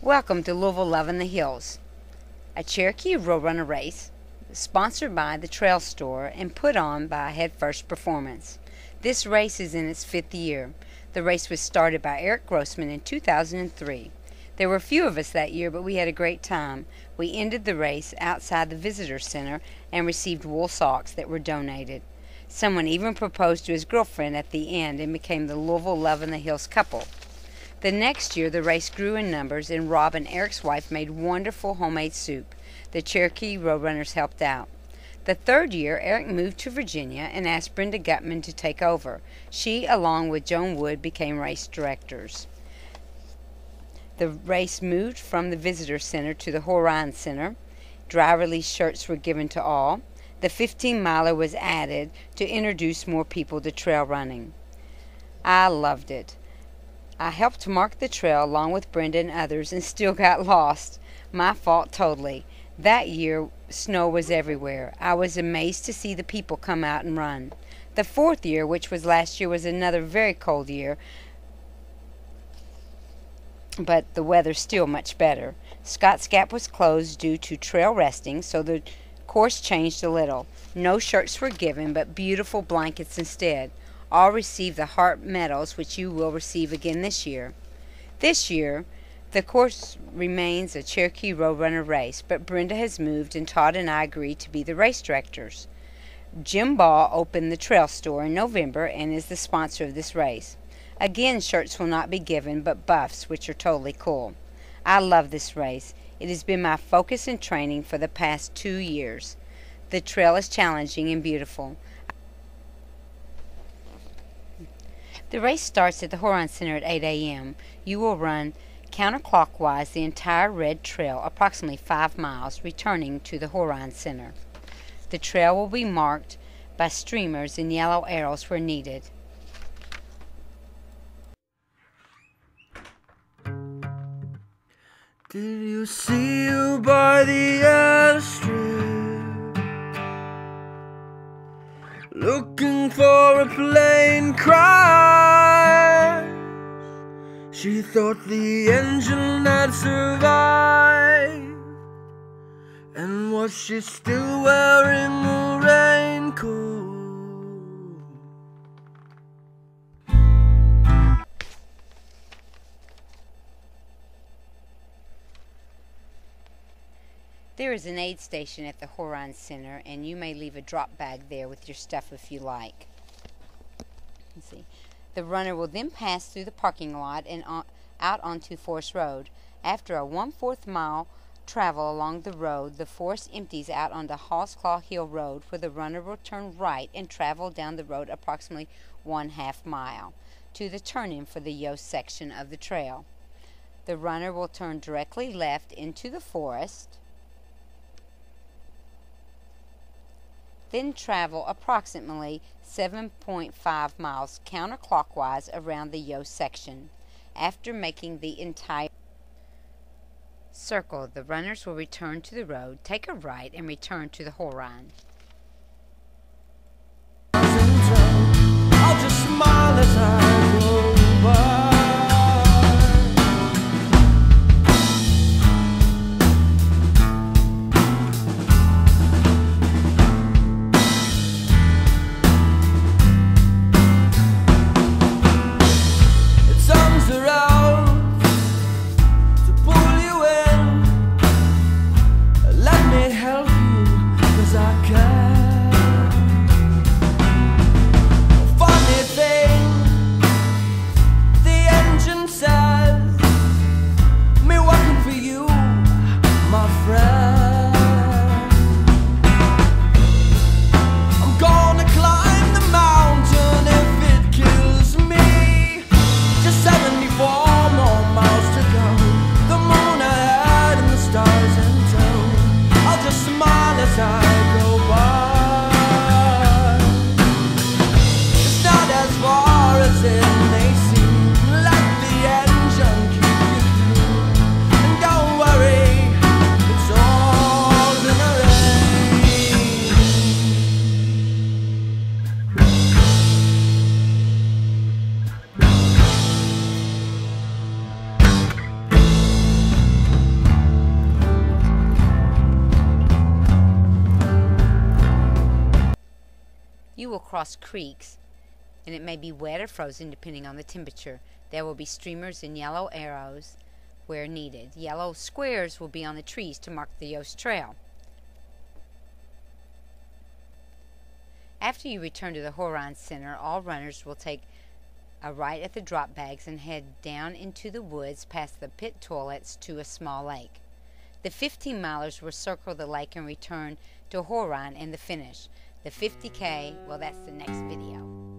Welcome to Louisville Lovin The Hills, a Cherokee Roadrunner race sponsored by the Trail Store and put on by Head First Performance. This race is in its 5th year. The race was started by Eric Grossman in 2003. There were few of us that year, but we had a great time. We ended the race outside the visitor center and received wool socks that were donated. Someone even proposed to his girlfriend at the end and became the Louisville Lovin The Hills couple. The next year, the race grew in numbers, and Rob and Eric's wife made wonderful homemade soup. The Cherokee Roadrunners helped out. The 3rd year, Eric moved to Virginia and asked Brenda Gutman to take over. She, along with Joan Wood, became race directors. The race moved from the visitor center to the Horion Center. Dry release shirts were given to all. The 15-miler was added to introduce more people to trail running. I loved it. I helped to mark the trail along with Brenda and others and still got lost. My fault totally. That year, snow was everywhere. I was amazed to see the people come out and run. The 4th year, which was last year, was another very cold year, but the weather still much better. Scotts Gap was closed due to trail resting, so the course changed a little. No shirts were given, but beautiful blankets instead. All received the Heart medals, which you will receive again this year. This year, the course remains a Cherokee Roadrunner race, but Brenda has moved and Todd and I agreed to be the race directors. Jim Ball opened the Trail Store in November and is the sponsor of this race. Again, shirts will not be given, but buffs, which are totally cool. I love this race. It has been my focus and training for the past 2 years. The trail is challenging and beautiful. The race starts at the Horion Center at 8 a.m. You will run counterclockwise the entire red trail, approximately 5 miles, returning to the Horion Center. The trail will be marked by streamers and yellow arrows where needed. Did you see you by the airstrip, looking for a plane crash? She thought the engine had survived, and was she still wearing a raincoat? There is an aid station at the Horion Center, and you may leave a drop bag there with your stuff if you like. Let's see. The runner will then pass through the parking lot and out onto Forest Road. After a 1/4 mile travel along the road, the forest empties out onto Hall's Claw Hill Road, where the runner will turn right and travel down the road approximately 1/2 mile to the turn-in for the Yost section of the trail. The runner will turn directly left into the forest, then travel approximately 7.5 miles counterclockwise around the Yost section. After making the entire circle, the runners will return to the road, take a right, and return to the Horion. I'll just smile as I go by. I will cross creeks, and it may be wet or frozen depending on the temperature. There will be streamers and yellow arrows where needed. Yellow squares will be on the trees to mark the Yost Trail. After you return to the Horon Center, all runners will take a right at the drop bags and head down into the woods past the pit toilets to a small lake. The 15-milers will circle the lake and return to Horon in the finish. The 50K, well, that's the next video.